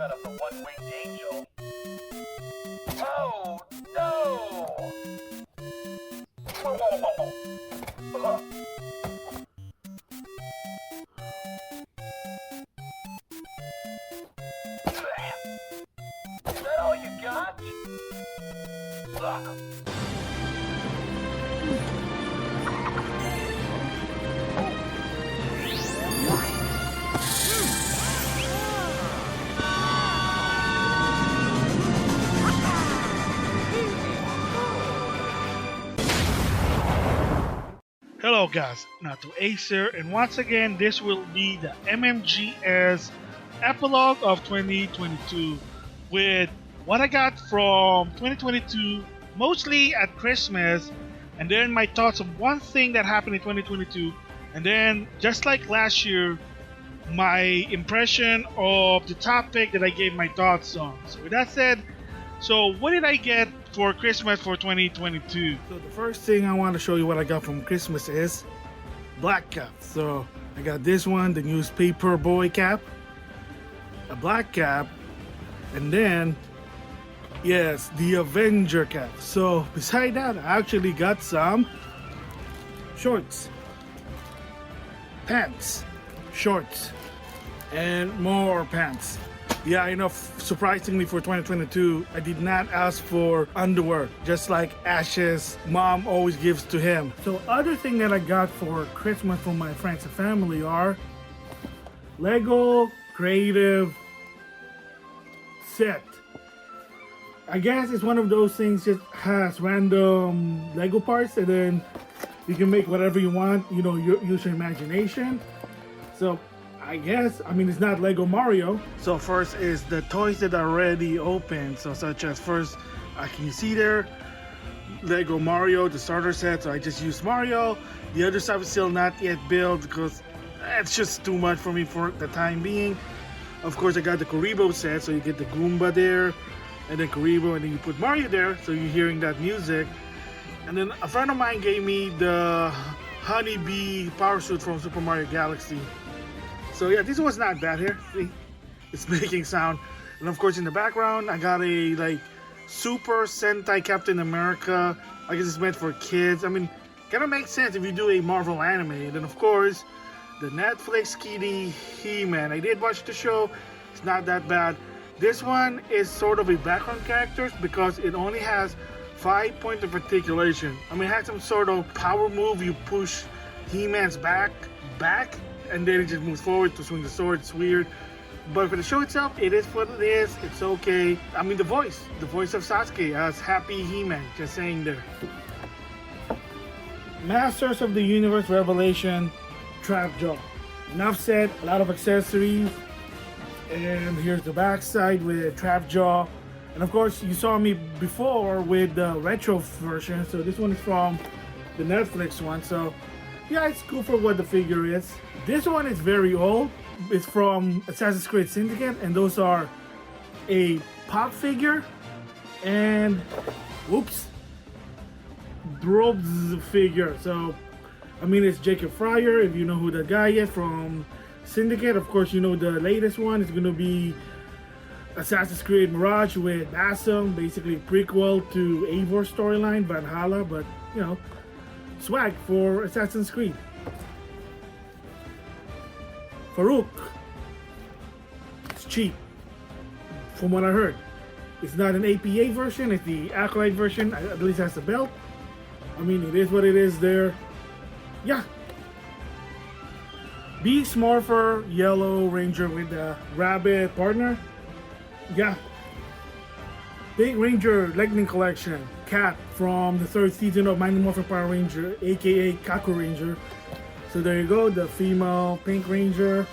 instead of the one-winged angel. Oh, no! Is that all you got? Hello guys, Nato Acer, and once again this will be the MMGS Epilogue of 2022 with what I got from 2022, mostly at Christmas, and then my thoughts on one thing that happened in 2022, and then just like last year, my impression of the topic that I gave my thoughts on. So with that said, so what did I get for Christmas for 2022? So the first thing I want to show you what I got from Christmas is black cap. So I got this one, the newspaper boy cap, a black cap, and then yes, the Avenger cap. So beside that, I actually got some shorts, pants, shorts, and more pants. Yeah, I know, surprisingly for 2022, I did not ask for underwear, just like Ash's mom always gives to him. So other thing that I got for Christmas from my friends and family are Lego Creative Set. I guess it's one of those things that has random Lego parts, and then you can make whatever you want, you know, use your imagination. So I guess, I mean, it's not Lego Mario. So first is the toys that are already open. So such as first, can you see there, Lego Mario, the starter set. So I just used Mario. The other stuff is still not yet built because it's just too much for me for the time being. Of course, I got the Karibo set. So you get the Goomba there, and then Karibo, and then you put Mario there. So you're hearing that music. And then a friend of mine gave me the Honeybee power suit from Super Mario Galaxy. So yeah, this was not bad here. See, it's making sound. And of course in the background, I got a like Super Sentai Captain America. I guess it's meant for kids. I mean, kind of makes sense if you do a Marvel anime. And then of course, the Netflix Kitty He-Man. I did watch the show. It's not that bad. This one is sort of a background character because it only has 5 points of articulation. I mean, it has some sort of power move. You push He-Man's back, and then it just moves forward to swing the sword. It's weird, but for the show itself, it is what it is. It's okay. I mean, the voice of Sasuke as Happy He-Man, just saying there. Masters of the Universe Revelation Trapjaw. Enough said. A lot of accessories, and here's the back side with Trapjaw. And of course, you saw me before with the retro version. So this one is from the Netflix one. So yeah, it's cool for what the figure is. This one is very old. It's from Assassin's Creed Syndicate, and those are a pop figure and whoops, Drob's figure. So I mean, it's Jacob Fryer, if you know who the guy is from Syndicate. Of course, you know the latest one is going to be Assassin's Creed Mirage with Basim, basically prequel to Eivor storyline, Valhalla, but you know, swag for Assassin's Creed. Farouk. It's cheap, from what I heard. It's not an APA version, it's the Acolyte version, at least has a belt. I mean, it is what it is there. Yeah. Beast Morpher, Yellow Ranger with the Rabbit partner. Yeah. Big Ranger Lightning Collection. Cat from the 3rd season of Mighty Morphin Power Ranger, aka Kaku Ranger. So there you go, the female Pink Ranger.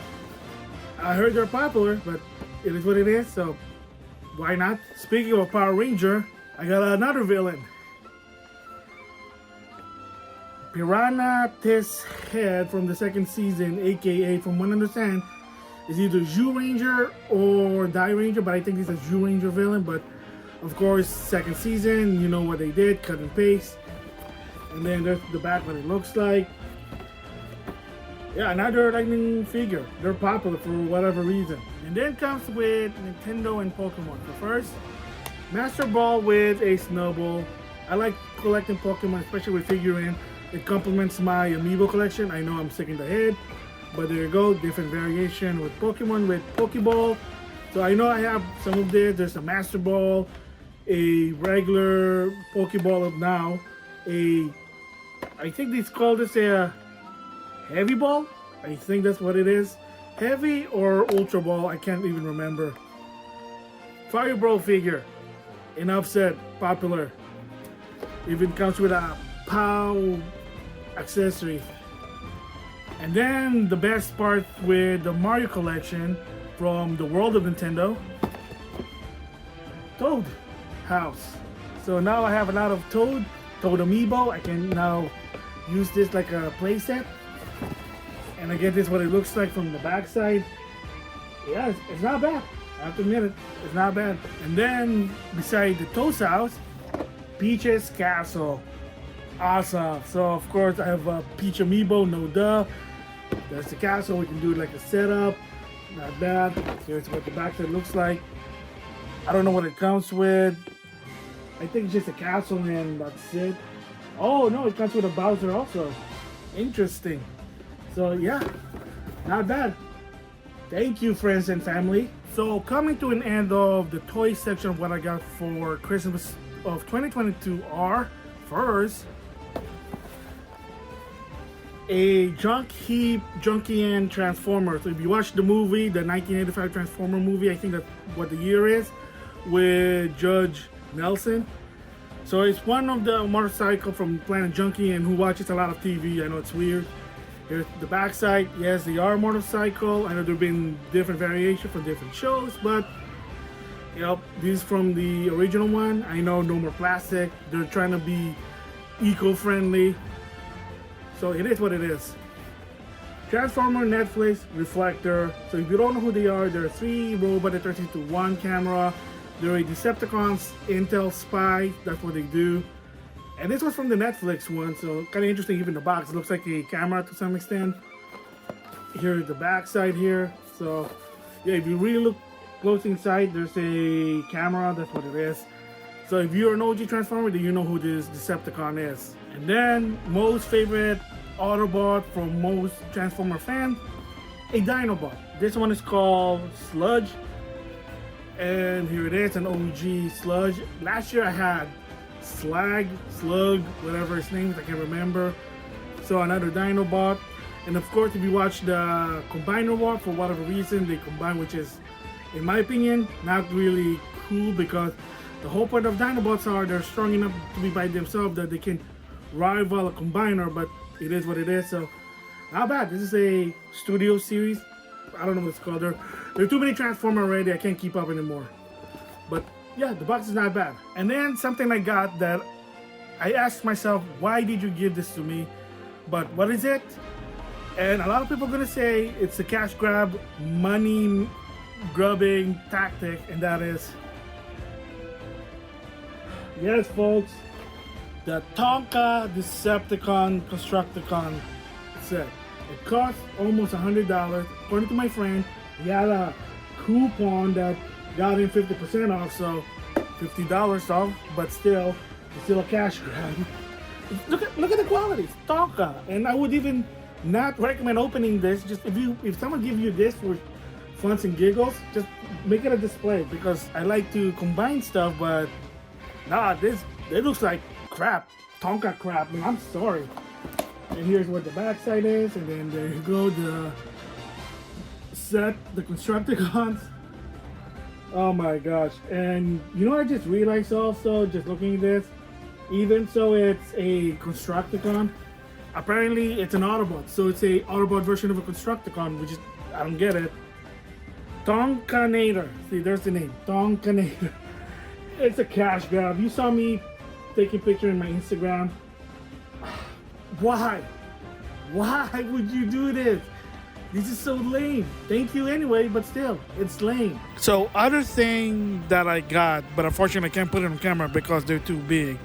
I heard they're popular, but it is what it is, so why not? Speaking of Power Ranger, I got another villain. Piranha Test Head from the 2nd season, aka, from what I understand, is either Zhu Ranger or Dai Ranger, but I think he's a Zhu Ranger villain. But of course, 2nd season, you know what they did, cut and paste. And then there's the back, what it looks like. Yeah, another lightning figure. They're popular for whatever reason. And then comes with Nintendo and Pokemon. So first, Master Ball with a snowball. I like collecting Pokemon, especially with figurine. It complements my Amiibo collection. I know I'm sick in the head, but there you go. Different variation with Pokemon with Pokeball. So I know I have some of this. There's a Master Ball, a regular Pokeball of now, I think they call this a Heavy Ball. I think that's what it is. Heavy or Ultra Ball, I can't even remember. Fireball figure, enough said, popular. Even comes with a POW accessory. And then the best part with the Mario collection from the world of Nintendo, Toad house. So now I have a lot of Toad Amiibo. I can now use this like a playset. And again, this is what it looks like from the backside. Yeah, it's not bad. I have to admit it, it's not bad. And then beside the Toad's house, Peach's castle. Awesome. So of course I have a Peach Amiibo, no duh. There's the castle. We can do like a setup. Not bad. Here's what the backside looks like. I don't know what it comes with. I think it's just a castle and that's it. Oh no, it comes with a Bowser also. Interesting. So yeah, not bad. Thank you, friends and family. So coming to an end of the toy section of what I got for Christmas of 2022 are first a junk heap Junkian Transformer. So if you watch the movie, the 1985 Transformer movie, I think that's what the year is, with Judge Nelson. So it's one of the motorcycle from Planet Junkie and who watches a lot of TV. I know it's weird. Here's the backside. Yes, they are motorcycle. I know there have been different variations from different shows, but you know, this is from the original one. I know no more plastic. They're trying to be eco-friendly. So it is what it is. Transformer, Netflix, Reflector. So if you don't know who they are, there are three robots that turns into one camera. They're a Decepticons Intel spy. That's what they do. And this was from the Netflix one, so kind of interesting. Even the box, it looks like a camera to some extent. Here's the back side here. So yeah, if you really look close inside, there's a camera. That's what it is. So if you're an OG Transformer, then you know who this Decepticon is. And then most favorite Autobot from most Transformer fans, a Dinobot. This one is called Sludge. And here it is, an OG Sludge. Last year I had Slug, whatever his name is, I can't remember. So another Dinobot. And of course, if you watch the Combiner War, for whatever reason, they combine, which is, in my opinion, not really cool, because the whole point of Dinobots are they're strong enough to be by themselves that they can rival a Combiner, but it is what it is. So not bad. This is a studio series. I don't know what it's called. There are too many Transformers already. I can't keep up anymore. But yeah, the box is not bad. And then something I got that I asked myself, why did you give this to me? But what is it? And a lot of people are gonna say it's a cash grab, money grubbing tactic, and that is, yes folks, the Tonka Decepticon Constructicon set. It cost almost $100. According to my friend, he had a coupon that got him 50% off, so $50 off, but still, it's still a cash grab. Look at the quality, it's Tonka. And I would even not recommend opening this. Just if someone gives you this for funs and giggles, just make it a display, because I like to combine stuff, but nah, it looks like crap, Tonka crap. I mean, I'm sorry. And here's what the backside is, and then there you go, the set, the Constructicons. Oh my gosh. And you know what I just realized also, just looking at this, even so it's a Constructicon, apparently it's an Autobot, so it's a Autobot version of a Constructicon, which is, I don't get it. Tonkanator. See, there's the name, Tonkanator. It's a cash grab. You saw me taking picture in my Instagram. Why? Why would you do this? This is so lame. Thank you anyway, but still, it's lame. So other thing that I got, but unfortunately I can't put it on camera because they're too big.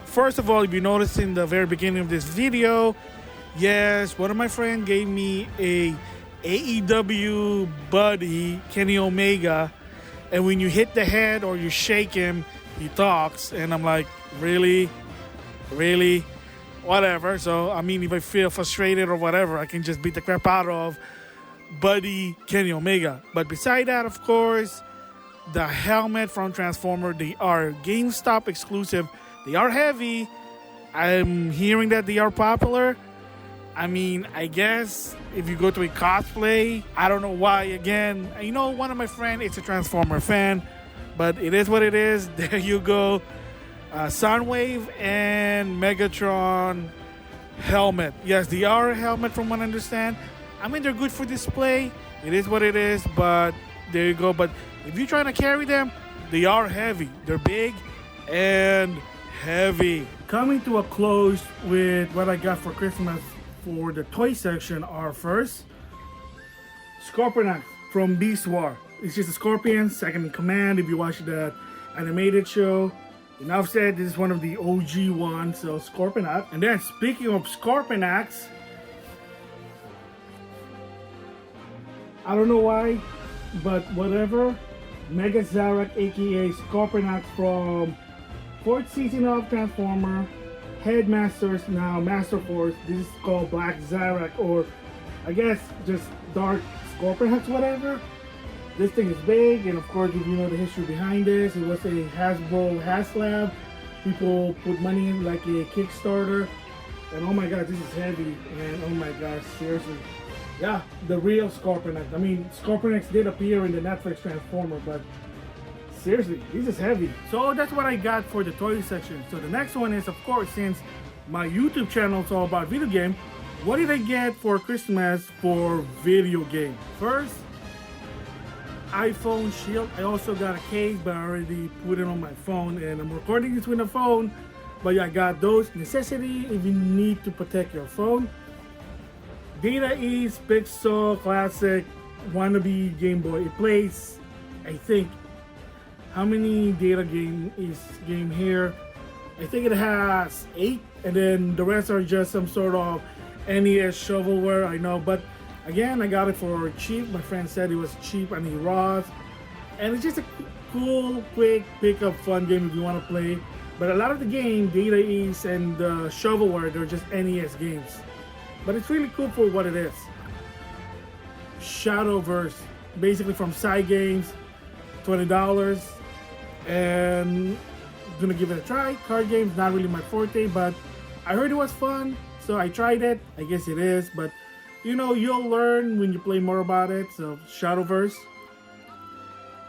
First of all, if you notice in the very beginning of this video, Yes, one of my friends gave me a AEW buddy, Kenny Omega, and when you hit the head or you shake him, he talks, and I'm like, really? Really? Whatever. So, I mean, if I feel frustrated or whatever, I can just beat the crap out of buddy Kenny Omega. But beside that, of course, the helmet from Transformer, they are GameStop exclusive. They are heavy. I'm hearing that they are popular. I mean, I guess if you go to a cosplay, I don't know why. Again, you know, one of my friends is a Transformer fan, but it is what it is. There you go. Soundwave and Megatron helmet. Yes, they are a helmet from what I understand. I mean, they're good for display. It is what it is, but there you go. But if you're trying to carry them, they are heavy. They're big and heavy. Coming to a close with what I got for Christmas for the toy section are first, Scorponok from Beast War. It's just a scorpion, second in command if you watch that animated show. Enough said, this is one of the OG ones, so Scorponok. And then speaking of Scorponoks, I don't know why, but whatever, Mega Zarak aka Scorponox from 4th season of Transformer, Headmasters, now Master Force. This is called Black Zarak, or I guess just Dark Scorponox, whatever. This thing is big, and of course, if you know the history behind this, it was a Hasbro HasLab. People put money in like a Kickstarter, and oh my god, this is heavy, and oh my gosh, seriously. Yeah, the real Scorponox. I mean, Scorponox did appear in the Netflix Transformer, but seriously, this is heavy. So that's what I got for the toy section. So the next one is, of course, since my YouTube channel is all about video game, what did I get for Christmas for video game? First, iPhone shield. I also got a case, but I already put it on my phone, and I'm recording this with a phone. But yeah, I got those necessity if you need to protect your phone. Data East Pixel Classic wannabe Game Boy. It plays, I think, how many data game here? I think it has 8, and then the rest are just some sort of NES shovelware. I know, but again, I got it for cheap. My friend said it was cheap and he raws, and it's just a cool, quick pick-up, fun game if you want to play. But a lot of the game, Data East and shovelware, they're just NES games. But it's really cool for what it is. Shadowverse, basically from Side Games, $20, and I'm gonna give it a try. Card games, not really my forte, but I heard it was fun, so I tried it. I guess it is, but you know, you'll learn when you play more about it. So Shadowverse,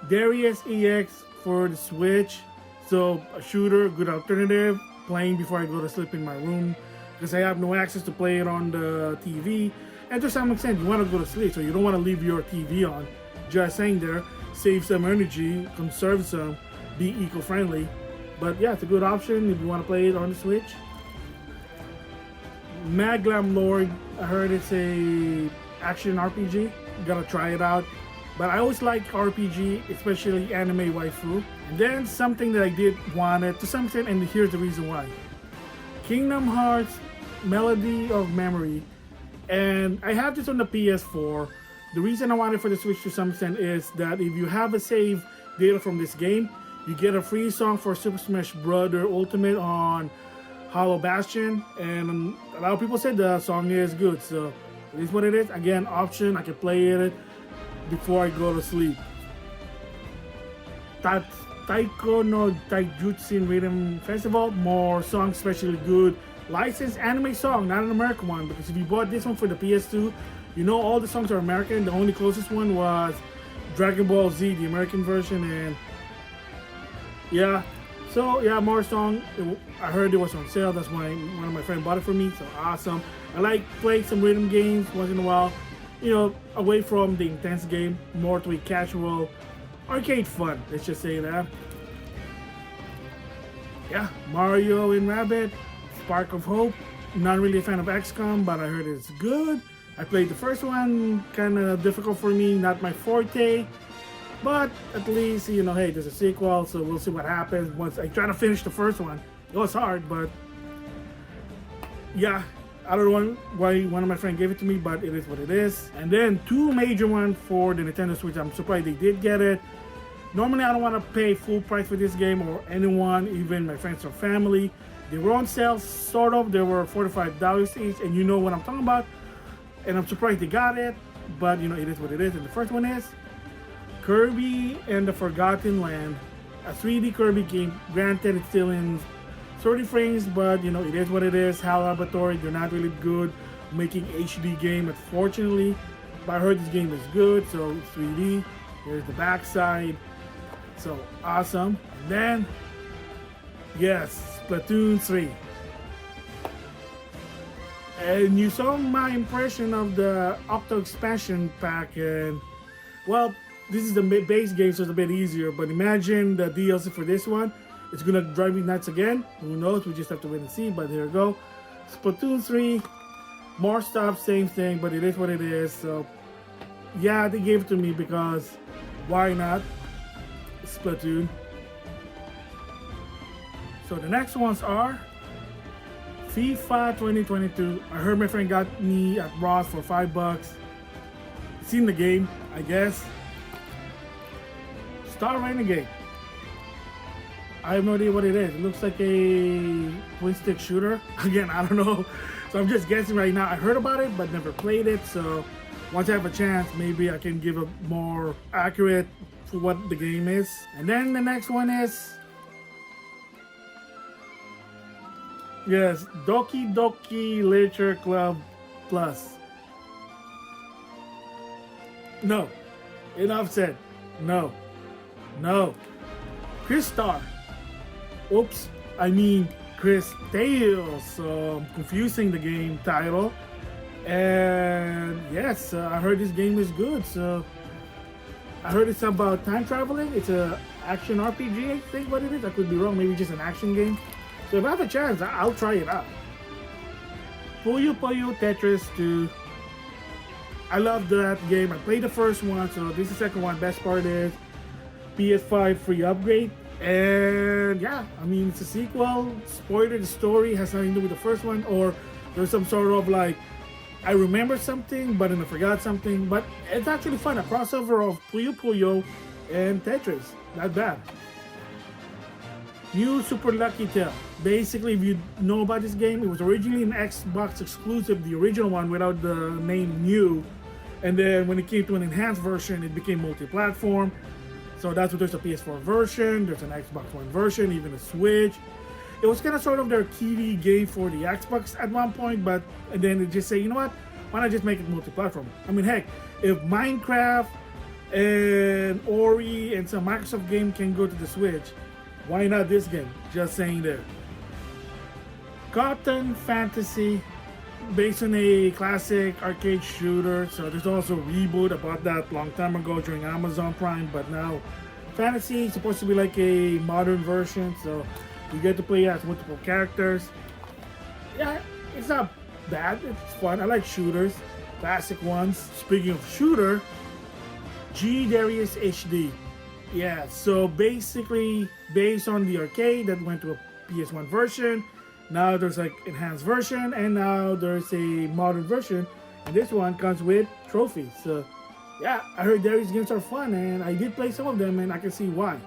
Darius EX for the Switch, so a shooter, good alternative. Playing before I go to sleep in my room, because I have no access to play it on the TV. And to some extent, you want to go to sleep, so you don't want to leave your TV on. Just saying there, save some energy, conserve some, be eco-friendly. But yeah, it's a good option if you want to play it on the Switch. Maglam Lord, I heard it's a action RPG. Gotta try it out. But I always like RPG, especially anime waifu. And then something that I did want it to some extent, and here's the reason why. Kingdom Hearts Melody of Memory, and I have this on the PS4. The reason I want it for the Switch to some extent is that if you have a save data from this game, you get a free song for Super Smash Bros. Ultimate on Hollow Bastion, and a lot of people said the song is good, so it is what it is. Again, option, I can play it before I go to sleep. Taiko no Taijutsu Rhythm Festival, more songs, especially good. Licensed anime song, not an American one, because if you bought this one for the PS2, you know all the songs are American. The only closest one was Dragon Ball Z, the American version, and yeah. So yeah, more song. I heard it was on sale. That's why one of my friends bought it for me. So awesome. I like playing some rhythm games once in a while. You know, away from the intense game, more to a casual arcade fun. Let's just say that. Yeah, Mario and Rabbit, Spark of Hope. Not really a fan of XCOM, but I heard it's good. I played the first one, kind of difficult for me, not my forte. But at least, you know, hey, there's a sequel, so we'll see what happens once I try to finish the first one. It was hard, but yeah, I don't know why one of my friends gave it to me, but it is what it is. And then two major ones for the Nintendo Switch. I'm surprised they did get it. Normally, I don't want to pay full price for this game or anyone, even my friends or family. They were on sale, sort of. They were $45 each, and you know what I'm talking about. And I'm surprised they got it, but you know, it is what it is. And the first one is Kirby and the Forgotten Land, a 3D Kirby game. Granted, it's still in 30 frames, but you know, it is what it is. HAL Laboratory, they're not really good making HD game, unfortunately. But I heard this game is good, so it's 3D. Here's the backside. So awesome. And then, yes, Splatoon 3. And you saw my impression of the Octo expansion pack, and well, this is the base game, so it's a bit easier. But imagine the DLC for this one. It's gonna drive me nuts again. Who knows? We just have to wait and see. But here we go. Splatoon 3, more stuff, same thing, but it is what it is. So yeah, they gave it to me because why not? Splatoon. So the next ones are FIFA 2022. I heard my friend got me at Ross for $5. Seen the game, I guess. Star Renegade. I have no idea what it is. It looks like a twin stick shooter. Again, I don't know. So I'm just guessing right now. I heard about it, but never played it. So once I have a chance, maybe I can give a more accurate for what the game is. And then the next one is, yes, Doki Doki Literature Club Plus. No. Enough said. No. No. Chris Star. Oops. I mean Chris Tales. So I'm confusing the game title. And yes, I heard this game is good. So I heard it's about time traveling. It's a action RPG, I think what it is. I could be wrong. Maybe just an action game. So if I have a chance, I'll try it out. Puyo Puyo Tetris 2. I love that game. I played the first one, so this is the second one. Best part is PS5 free upgrade. And yeah, I mean, it's a sequel. Spoiler, the story has nothing to do with the first one, or there's some sort of like, I remember something, but then I forgot something. But it's actually fun. A crossover of Puyo Puyo and Tetris. Not bad. New Super Lucky Tail. Basically, if you know about this game, it was originally an Xbox exclusive, the original one without the name New. And then when it came to an enhanced version, it became multi-platform. So that's what there's a PS4 version, there's an Xbox One version, even a Switch. It was kind of sort of their kiddie game for the Xbox at one point, but and then they just say, you know what, why not just make it multi-platform? I mean, heck, if Minecraft and Ori and some Microsoft game can go to the Switch, why not this game? Just saying there. Cotton Fantasy, based on a classic arcade shooter. So there's also a reboot about that long time ago during Amazon Prime, but now Fantasy is supposed to be like a modern version, so you get to play as multiple characters. Yeah, it's not bad, it's fun. I like shooters, classic ones. Speaking of shooter, G Darius HD. Yeah, so basically based on the arcade that went to a PS1 version, now there's like enhanced version, and now there's a modern version, and this one comes with trophies. So yeah, I heard Darius games are fun, and I did play some of them, and I can see why.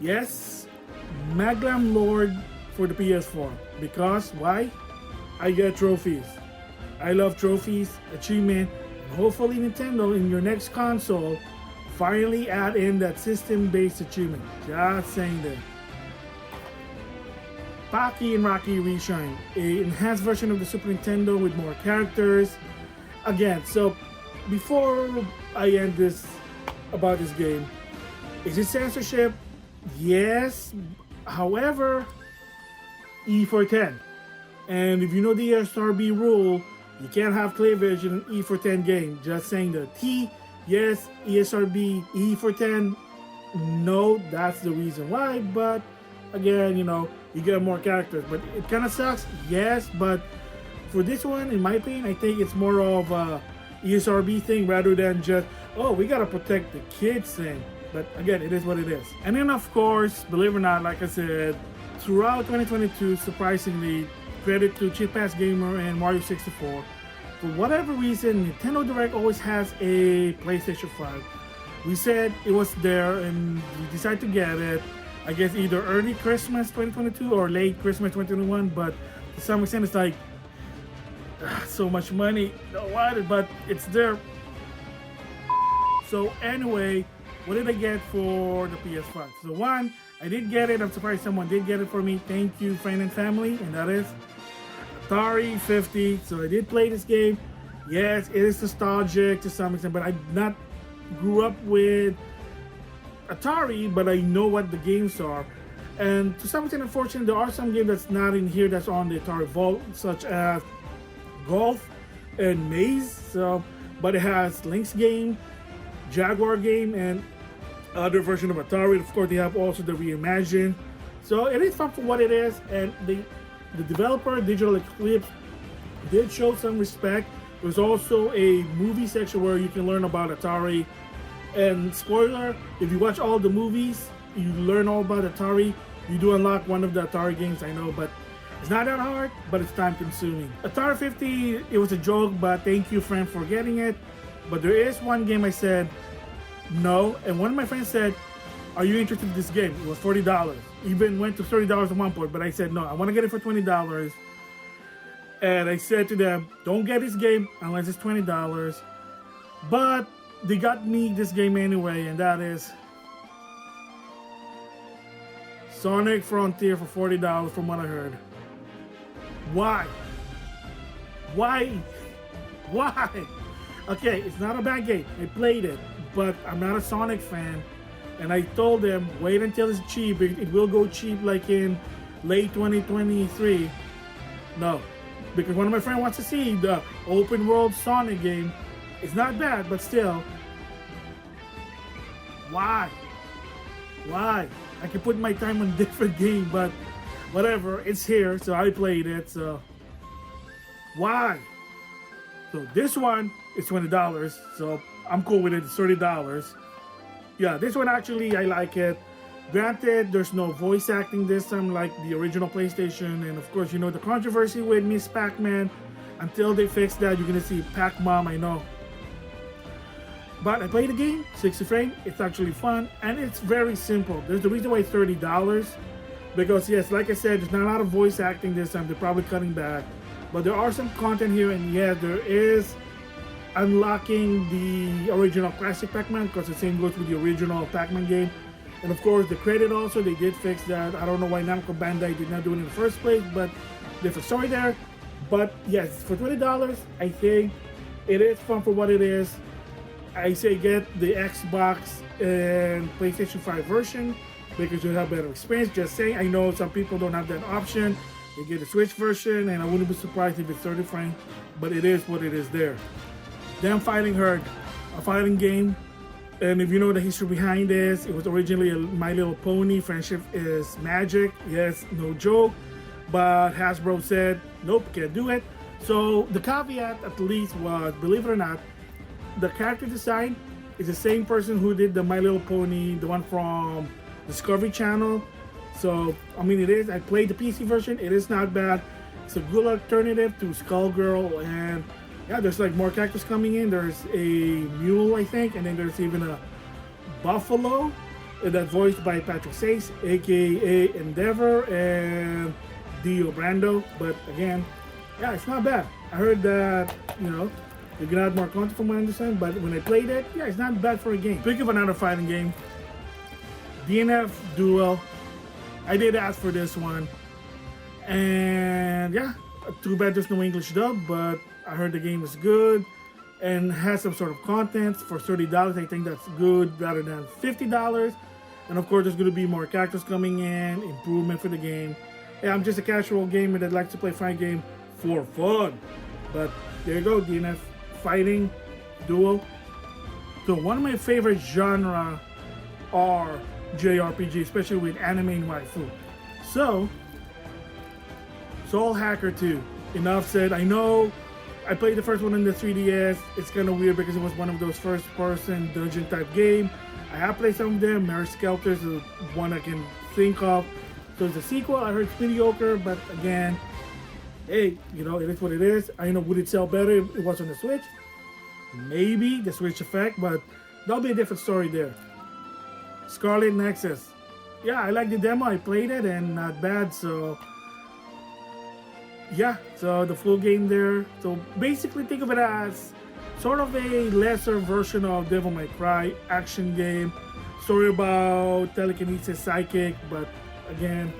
Yes, Maglam Lord for the PS4, because why? I get trophies. I love trophies, achievement, and hopefully Nintendo in your next console finally add in that system-based achievement. Just saying there. Pocky and Rocky Reshine, a enhanced version of the Super Nintendo with more characters. Again, so before I end this about this game, is it censorship? Yes. However, E for 10. And if you know the MSRP rule, you can't have cleavage in an E for 10 game. Just saying the T, yes, ESRB, E for 10, no, that's the reason why. But again, you know, you get more characters, but it kind of sucks, yes. But for this one, in my opinion, I think it's more of a ESRB thing rather than just, oh, we gotta protect the kids thing. But again, it is what it is. And then of course, believe it or not, like I said, throughout 2022, surprisingly, credit to Cheap Ass Gamer and Mario 64. For whatever reason, Nintendo Direct always has a PlayStation 5. We said it was there and we decided to get it. I guess either early Christmas 2022 or late Christmas 2021, but to some extent it's like so much money, don't want it, but it's there. So anyway, what did I get for the PS5? So one, I did get it. I'm surprised someone did get it for me. Thank you, friend and family, and that is Atari 50. So I did play this game. Yes, it is nostalgic to some extent, but I not grew up with Atari, but I know what the games are. And to some extent, unfortunately, there are some games that's not in here that's on the Atari Vault, such as Golf and Maze. So, but it has Link's game, Jaguar game, and other version of Atari. Of course, they have also the Reimagine. So it is fun for what it is, and the developer, Digital Eclipse, did show some respect. There's also a movie section where you can learn about Atari. And spoiler, if you watch all the movies, you learn all about Atari. You do unlock one of the Atari games, I know, but it's not that hard, but it's time consuming. Atari 50, it was a joke, but thank you, friend, for getting it. But there is one game I said no, and one of my friends said, are you interested in this game? It was $40. Even went to $30 at one point, but I said no, I want to get it for $20. And I said to them, don't get this game unless it's $20. But they got me this game anyway, and that is Sonic Frontier for $40 from what I heard. Why? Why? Why? Okay, it's not a bad game. I played it, but I'm not a Sonic fan. And I told them, wait until it's cheap. It will go cheap like in late 2023. No, because one of my friends wants to see the open world Sonic game. It's not bad, but still. Why? Why? I can put my time on different game, but whatever, it's here, so I played it, so why? So this one is $20, so I'm cool with it. It's $30. Yeah, this one actually, I like it. Granted, there's no voice acting this time like the original PlayStation, and of course, you know the controversy with Miss Pac-Man. Until they fix that, you're gonna see Pac-Mom, I know. But I played the game, 60 frame, it's actually fun, and it's very simple. There's the reason why it's $30, because yes, like I said, there's not a lot of voice acting this time, they're probably cutting back. But there are some content here, and yeah, there is unlocking the original classic Pac-Man, because the same goes with the original Pac-Man game. And of course, the credit also, they did fix that. I don't know why Namco Bandai did not do it in the first place, but there's a story there. But yes, for $20, I think it is fun for what it is. I say get the Xbox and PlayStation 5 version because you'll have better experience. Just saying, I know some people don't have that option. They get the Switch version, and I wouldn't be surprised if it's 30 frames, but it is what it is there. Damn Fighting Herd, a fighting game. And if you know the history behind this, it was originally a My Little Pony, Friendship is Magic. Yes, no joke. But Hasbro said, nope, can't do it. So the caveat at least was, believe it or not, the character design is the same person who did the My Little Pony, the one from Discovery Channel. So, I mean, it is. I played the PC version. It is not bad. It's a good alternative to Skullgirl. And yeah, there's like more characters coming in. There's a mule, I think. And then there's even a buffalo that's voiced by Patrick Sace, aka Endeavor, and Dio Brando. But again, yeah, it's not bad. I heard that, you know, you're gonna add more content from what I understand, but when I played it, yeah, it's not bad for a game. Speaking of another fighting game, DNF Duel. I did ask for this one, and yeah, too bad there's no English dub, but I heard the game is good and has some sort of content for $30. I think that's good rather than $50. And of course, there's gonna be more characters coming in, improvement for the game. Yeah, I'm just a casual gamer that likes to play fighting game for fun. But there you go, DNF Fighting Duel. So one of my favorite genre are JRPG, especially with anime and waifu. So, Soul Hacker 2. Enough said. I know I played the first one in the 3DS. It's kind of weird because it was one of those first-person dungeon type game. I have played some of them. Mary Skelter is the one I can think of. So it's a sequel. I heard it's mediocre, but again, hey, you know, it is what it is. I know, would it sell better if it was on the Switch? Maybe the Switch effect, but that'll be a different story there. Scarlet Nexus. Yeah, I like the demo. I played it and not bad. So yeah, so the full game there. So basically, think of it as sort of a lesser version of Devil May Cry action game. Story about telekinesis, psychic, but again,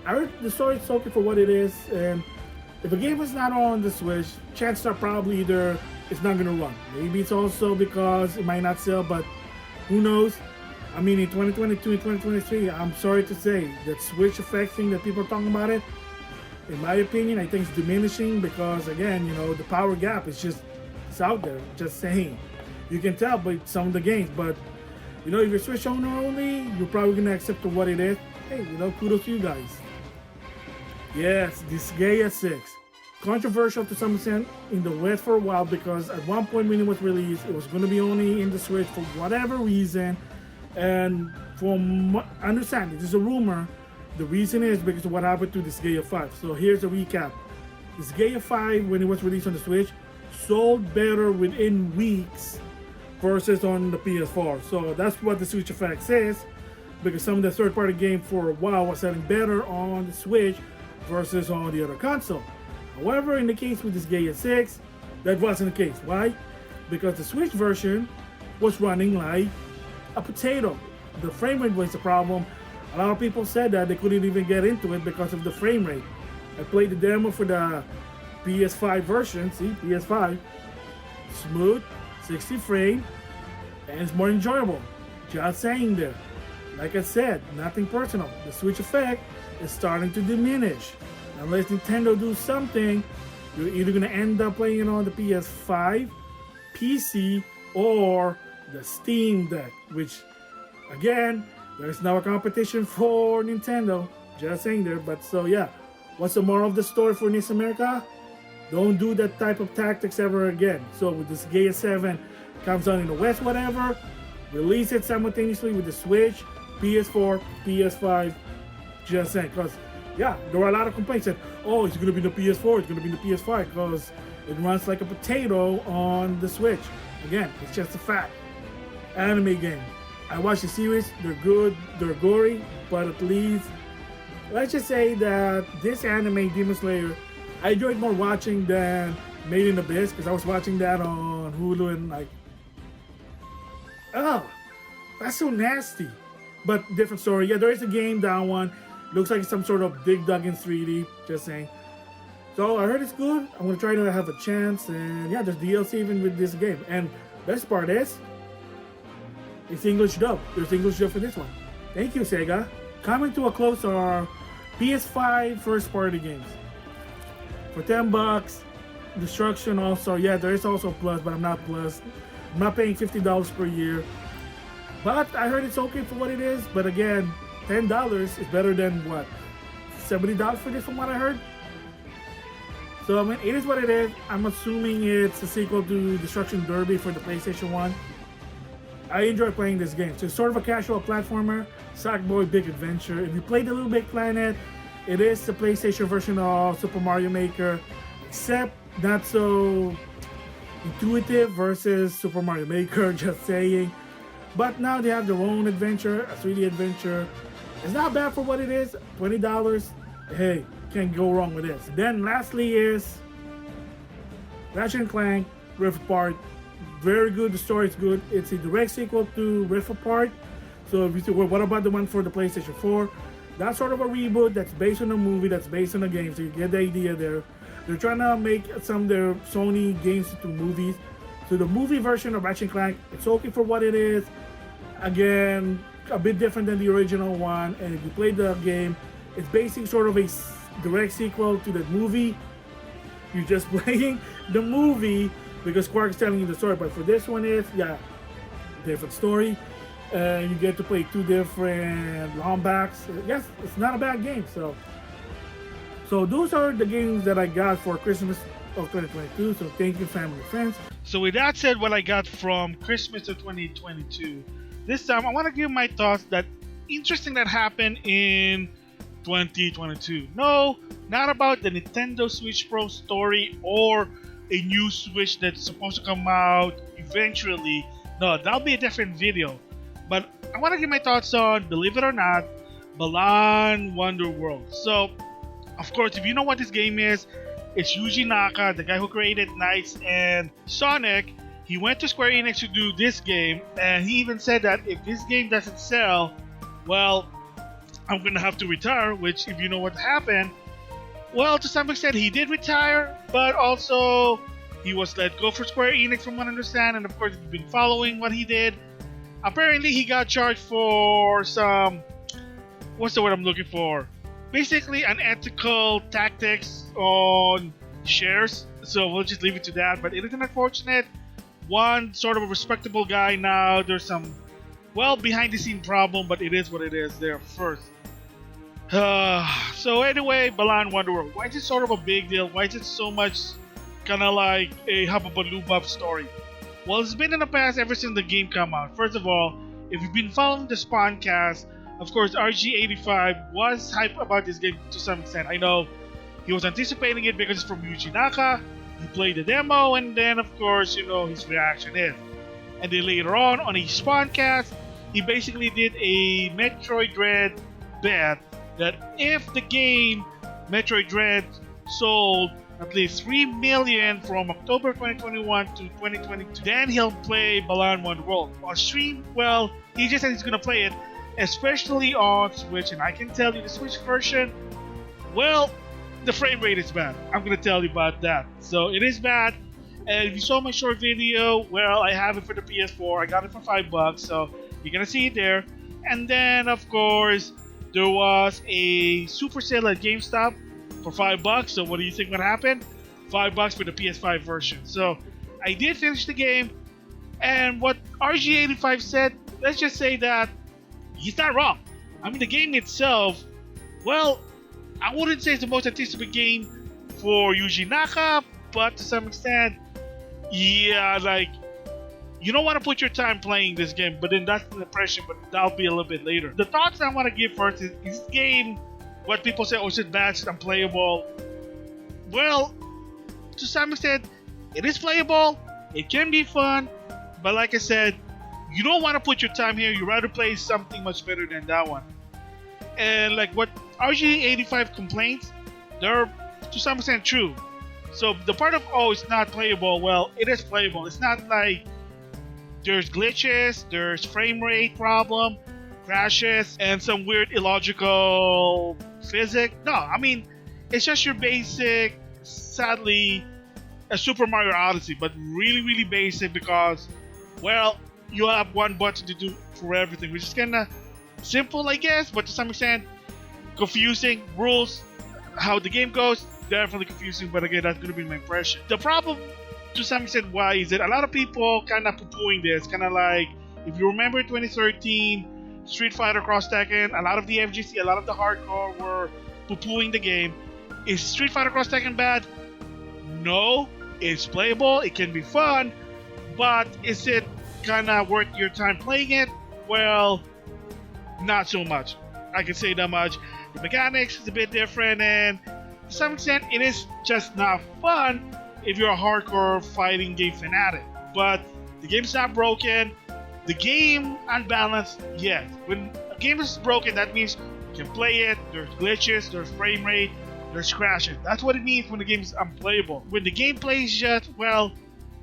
I heard the story is okay for what it is. And if a game is not on the Switch, chances are probably either it's not gonna run. Maybe it's also because it might not sell, but who knows? I mean, in 2022 and 2023, I'm sorry to say that Switch effect thing that people are talking about it, in my opinion, I think it's diminishing because, again, you know, the power gap is just, it's out there. Just saying. You can tell by some of the games, but, you know, if you're Switch owner only, you're probably going to accept what it is. Hey, you know, kudos to you guys. Yes, Disgaea 6. Controversial to some extent in the West for a while because at one point when it was released, it was going to be only in the Switch for whatever reason. And from I understand, it is a rumor. The reason is because of what happened to Disgaea 5. So here's a recap. Disgaea 5, when it was released on the Switch, sold better within weeks versus on the PS4. So that's what the Switch effect says, because some of the third-party games for a while was selling better on the Switch versus on the other console. However, in the case with Disgaea 6, that wasn't the case. Why? Because the Switch version was running like a potato. The frame rate was a problem. A lot of people said that they couldn't even get into it because of the frame rate. I played the demo for the PS5 version. See, PS5. Smooth, 60 frame, and it's more enjoyable. Just saying there. Like I said, nothing personal. The Switch effect is starting to diminish. Unless Nintendo do something, you're either going to end up playing it on the PS5, PC, or the Steam Deck, which, again, there's now a competition for Nintendo. Just saying there. But so yeah, what's the moral of the story for NIS America? Don't do that type of tactics ever again. So with this Disgaea 7 comes out in the West, whatever, release it simultaneously with the Switch, PS4, PS5. Just saying, because yeah, there were a lot of complaints that, oh, it's going to be the PS4, it's going to be the PS5, because it runs like a potato on the Switch. Again, it's just a fact. Anime game. I watched the series, they're good, they're gory, but at least, let's just say that this anime, Demon Slayer, I enjoyed more watching than Made in Abyss, because I was watching that on Hulu and like, oh, that's so nasty. But different story. Yeah, there is a game, that one. Looks like some sort of Dig Dug in 3D, just saying. So I heard it's good. I'm gonna try to have a chance, and yeah, there's DLC even with this game. And best part is, it's English dub. There's English dub for this one. Thank you, Sega. Coming to a close are PS5 first party games. For $10, Destruction also. Yeah, there is also Plus, but I'm not Plus. I'm not paying $50 per year. But I heard it's okay for what it is. But again, $10 is better than what? $70 for this from what I heard? So I mean, it is what it is. I'm assuming it's a sequel to Destruction Derby for the PlayStation 1. I enjoy playing this game. So it's sort of a casual platformer, Sackboy Big Adventure. If you played the Little Big Planet, it is the PlayStation version of Super Mario Maker, except not so intuitive versus Super Mario Maker, just saying. But now they have their own adventure, a 3D adventure. It's not bad for what it is, $20. Hey, can't go wrong with this. Then lastly is Ratchet & Clank Rift Apart. Very good, the story is good. It's a direct sequel to Rift Apart. So if you say, well, what about the one for the PlayStation 4? That's sort of a reboot that's based on a movie, that's based on a game, so you get the idea there. They're trying to make some of their Sony games into movies. So the movie version of Ratchet & Clank, it's okay for what it is. Again, a bit different than the original one, and if you play the game, it's basically sort of a direct sequel to the movie. You're just playing the movie because Quark is telling you the story, but for this one is, yeah, different story. You get to play two different longbacks. Yes, it's not a bad game. So those are the games that I got for Christmas of 2022. So thank you, family and friends. So with that said, what I got from Christmas of 2022, this time I want to give my thoughts that interesting that happened in 2022. No, not about the Nintendo Switch Pro story or a new Switch that's supposed to come out eventually. No, that'll be a different video. But I want to give my thoughts on, believe it or not, Balan Wonderworld. So, of course, if you know what this game is, it's Yuji Naka, the guy who created Knights and Sonic. He went to Square Enix to do this game, and he even said that if this game doesn't sell, well, I'm gonna have to retire, which, if you know what happened, well, to some extent he did retire, but also he was let go for Square Enix from what I understand, and of course, if you've been following what he did, apparently he got charged for some, what's the word I'm looking for? Basically unethical tactics on shares, so we'll just leave it to that, but it is an unfortunate. One sort of a respectable guy now, there's some, well, behind the scene problem, but it is what it is there first. So anyway, Balan Wonderworld. Why is it sort of a big deal? Why is it so much kind of like a hubba-baloo-bub story? Well, it's been in the past ever since the game came out. First of all, if you've been following the Spawncast, of course, RG85 was hyped about this game to some extent. I know he was anticipating it because it's from Yuji Naka. He played the demo, and then, of course, you know, his reaction is. And then later on a Spawncast, he basically did a Metroid Dread bet that if the game Metroid Dread sold at least 3 million from October 2021 to 2022, then he'll play Balan Wonderworld. On stream, well, he just said he's gonna play it, especially on Switch, and I can tell you the Switch version, well, the frame rate is bad. I'm gonna tell you about that. So it is bad, and if you saw my short video, well, I have it for the PS4. I got it for $5, so you're gonna see it there. And then, of course, there was a super sale at GameStop for $5. So what do you think would happen? $5 for the PS5 version. So I did finish the game, and what RG85 said, let's just say that he's not wrong. I mean, the game itself, well, I wouldn't say it's the most anticipated game for Yuji Naka, but to some extent, yeah, like, you don't want to put your time playing this game, but then that's the impression, but that'll be a little bit later. The thoughts I want to give first is this game, what people say, oh, is it bad, it's unplayable? Well, to some extent, it is playable, it can be fun, but like I said, you don't want to put your time here, you'd rather play something much better than that one. And like what RG85 complains, they're to some extent true. So the part of, oh, it's not playable, well, it is playable. It's not like there's glitches, there's frame rate problem, crashes, and some weird illogical physics. No, I mean, it's just your basic, sadly, a Super Mario Odyssey, but really, really basic because, well, you have one button to do for everything, which is kind of simple, I guess, but to some extent, confusing. Rules, how the game goes, definitely confusing, but again, that's going to be my impression. The problem, to some extent, why is it a lot of people kind of poo-pooing this, kind of like, if you remember 2013, Street Fighter Cross Tekken, a lot of the FGC, a lot of the hardcore were poo-pooing the game. Is Street Fighter Cross Tekken bad? No, it's playable, it can be fun, but is it kind of worth your time playing it? Well, not so much. I can say that much. The mechanics is a bit different, and to some extent, it is just not fun if you're a hardcore fighting game fanatic. But the game's not broken. The game unbalanced, yes. When a game is broken, that means you can play it. There's glitches, there's frame rate, there's crashes. That's what it means when the game is unplayable. When the gameplay is just, well,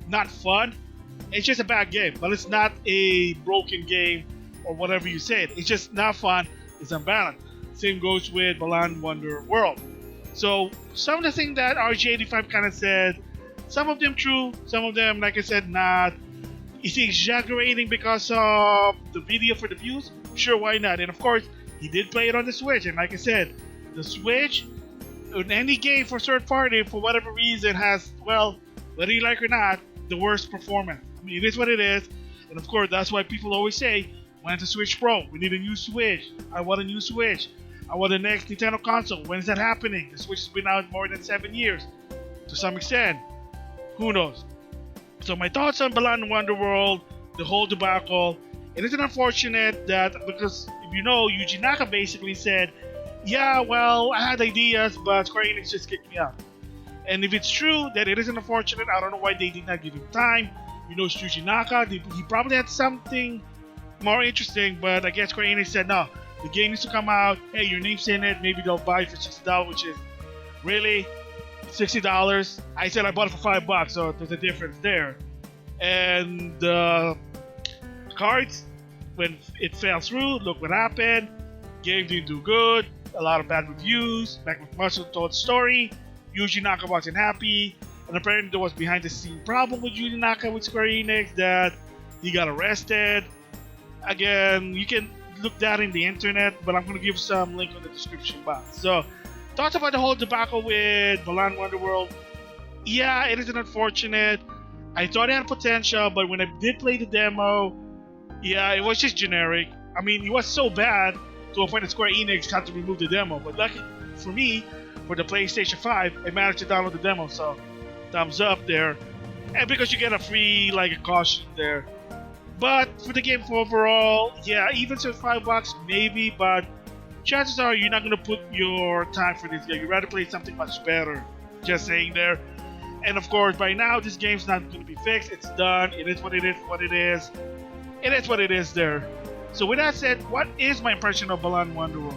not fun, it's just a bad game. But it's not a broken game or whatever you said. It's just not fun. It's unbalanced. Same goes with Balan Wonderworld. So some of the things that RG85 kind of said, some of them true, some of them, like I said, not. Is he exaggerating because of the video for the views? Sure, why not? And of course, he did play it on the Switch. And like I said, the Switch, in any game for third party, for whatever reason, has, well, whether you like or not, the worst performance. I mean, it is what it is. And of course, that's why people always say, when's the Switch Pro? We need a new Switch. I want a new Switch. I want the next Nintendo console. When is that happening? The Switch has been out more than 7 years. To some extent. Who knows? So my thoughts on Balan Wonderworld, the whole debacle. It is unfortunate that, because if you know, Yuji Naka basically said yeah, well, I had ideas, but Square Enix just kicked me out. And if it's true that it isn't unfortunate, I don't know why they did not give him time. You know, it's Yuji Naka. He probably had something more interesting, but I guess Square Enix said, no, the game needs to come out. Hey, your name's in it. Maybe they'll buy it for $60, which is really $60. I said I bought it for $5, so there's a difference there. And the cards, when it fell through, look what happened. Game didn't do good. A lot of bad reviews. Back with Muscle told the story. Yuji Naka wasn't happy. And apparently there was behind the scene problem with Yuji Naka with Square Enix that he got arrested. Again, you can look that in the internet, but I'm going to give some link on the description box. So, thoughts about the whole debacle with Balan Wonderworld. Yeah, it is an unfortunate. I thought it had potential, but when I did play the demo, yeah, it was just generic. I mean, it was so bad to a point that Square Enix had to remove the demo. But lucky for me, for the PlayStation 5, I managed to download the demo, so thumbs up there. And because you get a free, like, a caution there. But for the game overall, yeah, even so $5, maybe, but chances are you're not going to put your time for this game. You'd rather play something much better. Just saying there. And of course, by now, this game's not going to be fixed. It's done. It is what it is, what it is. It is what it is there. So with that said, what is my impression of Balan Wonderworld?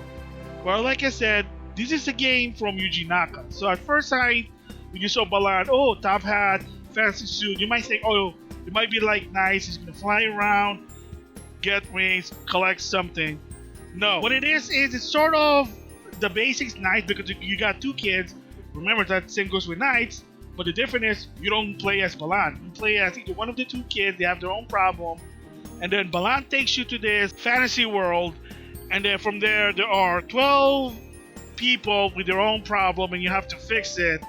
Well, like I said, this is a game from Yuji Naka. So at first sight, when you saw Balan, oh, top hat, fancy suit, you might think, oh, it might be like nice, he's gonna fly around, get wings, collect something. No, what it is it's sort of the basics nice because you got two kids. Remember that same goes with knights, but the difference is you don't play as Balan. You play as either one of the two kids, they have their own problem, and then Balan takes you to this fantasy world, and then from there are 12 people with their own problem and you have to fix it.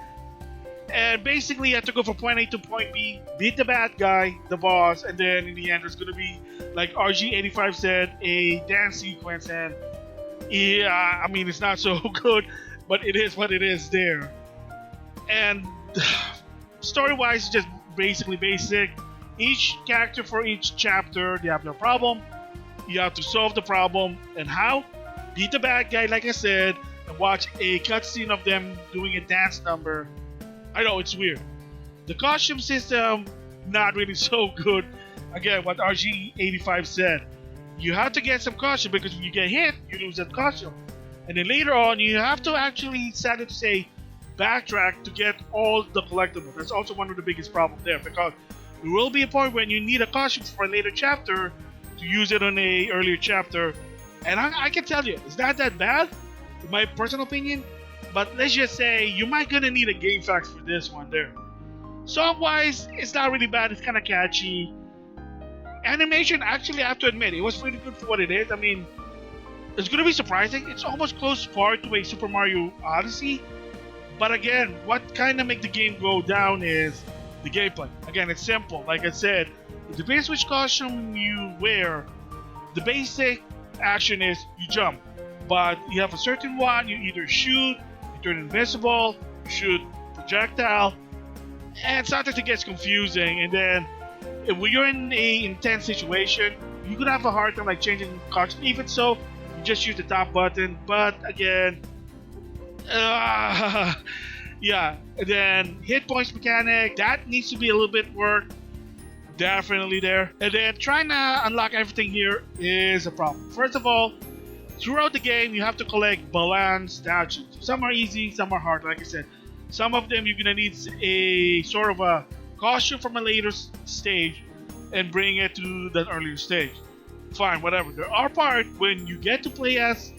And basically you have to go from point A to point B, beat the bad guy, the boss, and then in the end there's going to be, like RG85 said, a dance sequence. And yeah, I mean, it's not so good, but it is what it is there. And story-wise, it's just basically basic. Each character for each chapter, they have their problem. You have to solve the problem. And how? Beat the bad guy, like I said, and watch a cutscene of them doing a dance number. I know, it's weird. The costume system, not really so good. Again, what RG85 said. You have to get some costume because when you get hit, you lose that costume. And then later on, you have to actually, sadly to say, backtrack to get all the collectibles. That's also one of the biggest problems there because there will be a point when you need a costume for a later chapter to use it on a earlier chapter. And I can tell you, it's not that bad, in my personal opinion. But let's just say you might gonna need a game facts for this one there. Song-wise, it's not really bad. It's kind of catchy. Animation, actually, I have to admit, it was pretty good for what it is. I mean, it's gonna be surprising. It's almost close par to a Super Mario Odyssey. But again, what kind of make the game go down is the gameplay. Again, it's simple. Like I said, it depends which costume you wear. The basic action is you jump. But you have a certain one, you either shoot, you turn invisible, you shoot projectile, and sometimes it gets confusing. And then when you're in a intense situation, you could have a hard time like changing costume. Even so, you just use the top button. But again, yeah. And then hit points mechanic, that needs to be a little bit worked. Definitely there. And then trying to unlock everything here is a problem. First of all, throughout the game, you have to collect Balan statues. Some are easy, some are hard. Like I said, some of them you're gonna need a sort of a costume from a later stage and bring it to the earlier stage. Fine, whatever. There are parts when you get to play as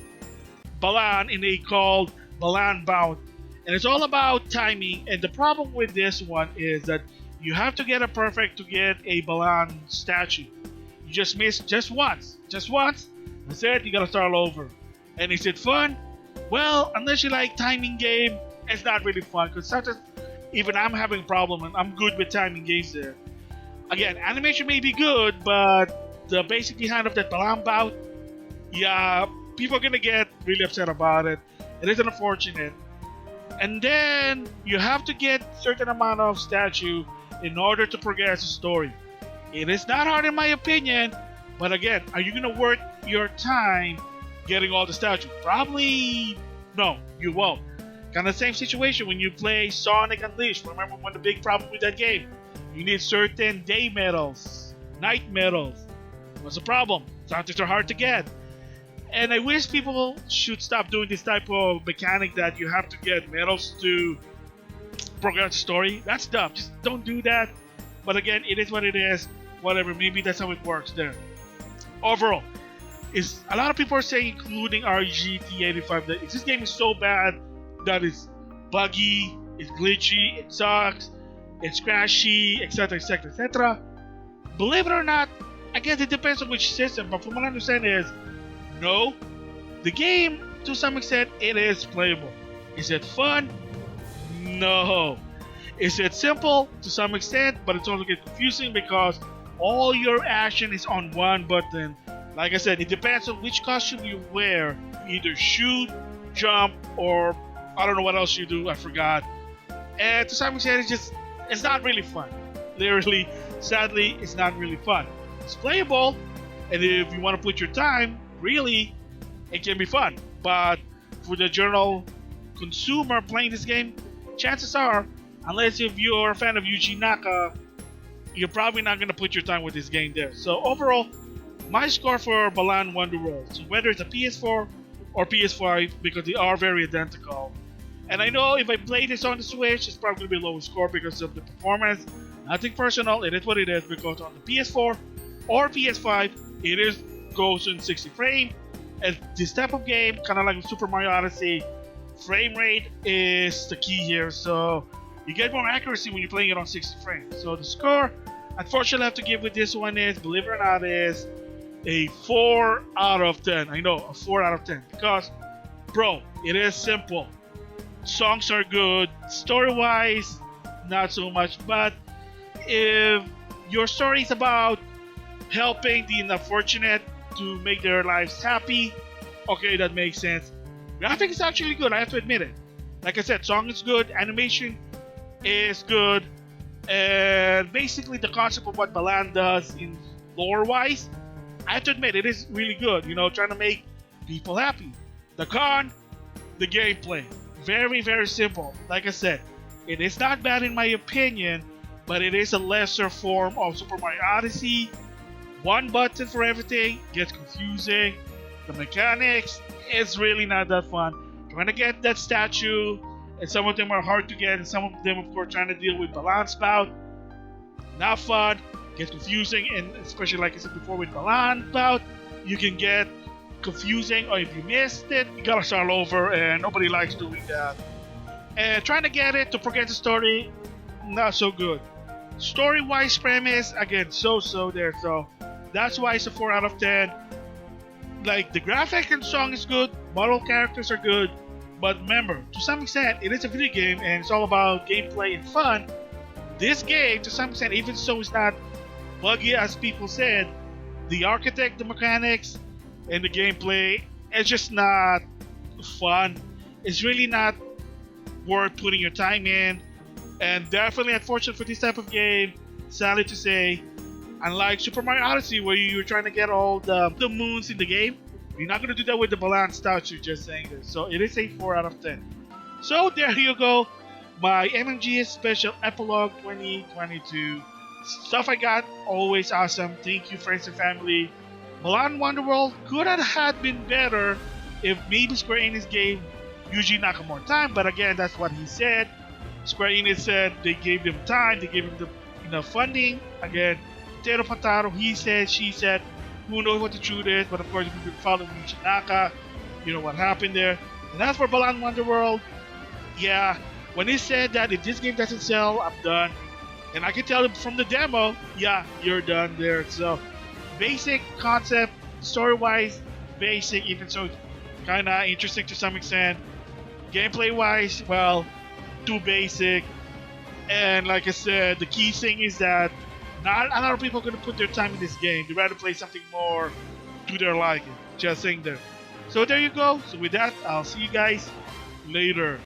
Balan in a called Balan Bout, and it's all about timing. And the problem with this one is that you have to get it perfect to get a Balan statue. You just miss just once. That's it, you gotta start all over. And is it fun? Well, unless you like timing game, it's not really fun. Because sometimes even I'm having a problem and I'm good with timing games there. Again, animation may be good, but the basic behind of that Balan Bout, yeah, people are gonna get really upset about it. It is unfortunate. And then you have to get certain amount of statue in order to progress the story. It is not hard in my opinion, but again, are you gonna work your time getting all the statues? Probably No, you won't. Kind of same situation when you play Sonic Unleashed. Remember one of the big problems with that game? You need certain day medals, night medals. What's the problem? Sometimes are hard to get. And I wish people should stop doing this type of mechanic that you have to get medals to progress the story. That's dumb. Just don't do that. But again, it is what it is. Whatever. Maybe that's how it works there. Overall, is a lot of people are saying, including RGT85, that this game is so bad that it's buggy, it's glitchy, it sucks, it's crashy, etc., etc., etc. Believe it or not, I guess it depends on which system. But from what I understand is, no, the game to some extent it is playable. Is it fun? No. Is it simple? To some extent, but it's also get confusing because all your action is on one button. Like I said, it depends on which costume you wear. You either shoot, jump, or I don't know what else you do, I forgot. And to some extent, it's not really fun. Literally, sadly, it's not really fun. It's playable, and if you want to put your time, really, it can be fun. But for the general consumer playing this game, chances are, unless if you're a fan of Yuji Naka, you're probably not going to put your time with this game there. So overall, my score for Balan Wonderworld, so whether it's a PS4 or PS5, because they are very identical. And I know if I play this on the Switch, it's probably going to be a lower score because of the performance. Nothing personal, it is what it is, because on the PS4 or PS5, goes in 60 frames. And this type of game, kind of like Super Mario Odyssey, frame rate is the key here. So you get more accuracy when you're playing it on 60 frames. So the score, unfortunately, I have to give with this one is, believe it or not, is a 4 out of 10. I know, a 4 out of 10. Because, bro, it is simple. Songs are good. Story-wise, not so much. But if your story is about helping the unfortunate to make their lives happy, okay, that makes sense. Graphics is actually good, I have to admit it. Like I said, song is good, animation is good, and basically the concept of what Balan does in lore-wise, I have to admit it is really good. You know, trying to make people happy. The con, the gameplay, very very simple. Like I said, it is not bad in my opinion, but it is a lesser form of Super Mario Odyssey. One button for everything gets confusing. The mechanics is really not that fun. Trying to get that statue, and some of them are hard to get, and some of them, of course, trying to deal with balance Bout. Not fun, gets confusing, and especially like I said before with Balan Bout, you can get confusing, or if you missed it, you gotta start over, and nobody likes doing that. And trying to get it to progress the story, not so good. Story-wise premise, again, so there, so that's why it's a 4 out of 10. Like, the graphic and song is good, model characters are good, but remember, to some extent, it is a video game and it's all about gameplay and fun. This game, to some extent, even so it's not buggy as people said, the architect, the mechanics, and the gameplay, it's just not fun. It's really not worth putting your time in, and definitely unfortunate for this type of game, sadly to say. Unlike Super Mario Odyssey, where you're trying to get all the moons in the game, you're not going to do that with the Balan statue, just saying this. So it is a 4 out of 10. So there you go, my MMG Special Epilogue 2022. Stuff I got, always awesome. Thank you, friends and family. Balan Wonderworld could have had been better if maybe Square Enix gave Yuji Naka more time, but again, that's what he said. Square Enix said they gave them time, they gave him enough funding. Again, potato potato, he said, she said, who knows what the truth is, but of course if you've been following Yuji Naka, you know what happened there. And as for Balan Wonderworld, yeah, when he said that if this game doesn't sell, I'm done. And I can tell him from the demo, yeah, you're done there. So, basic concept, story-wise, basic, even so kinda interesting to some extent. Gameplay-wise, well, too basic. And like I said, the key thing is that not a lot of people are going to put their time in this game. They'd rather play something more to their liking. Just saying there. So there you go. So with that, I'll see you guys later.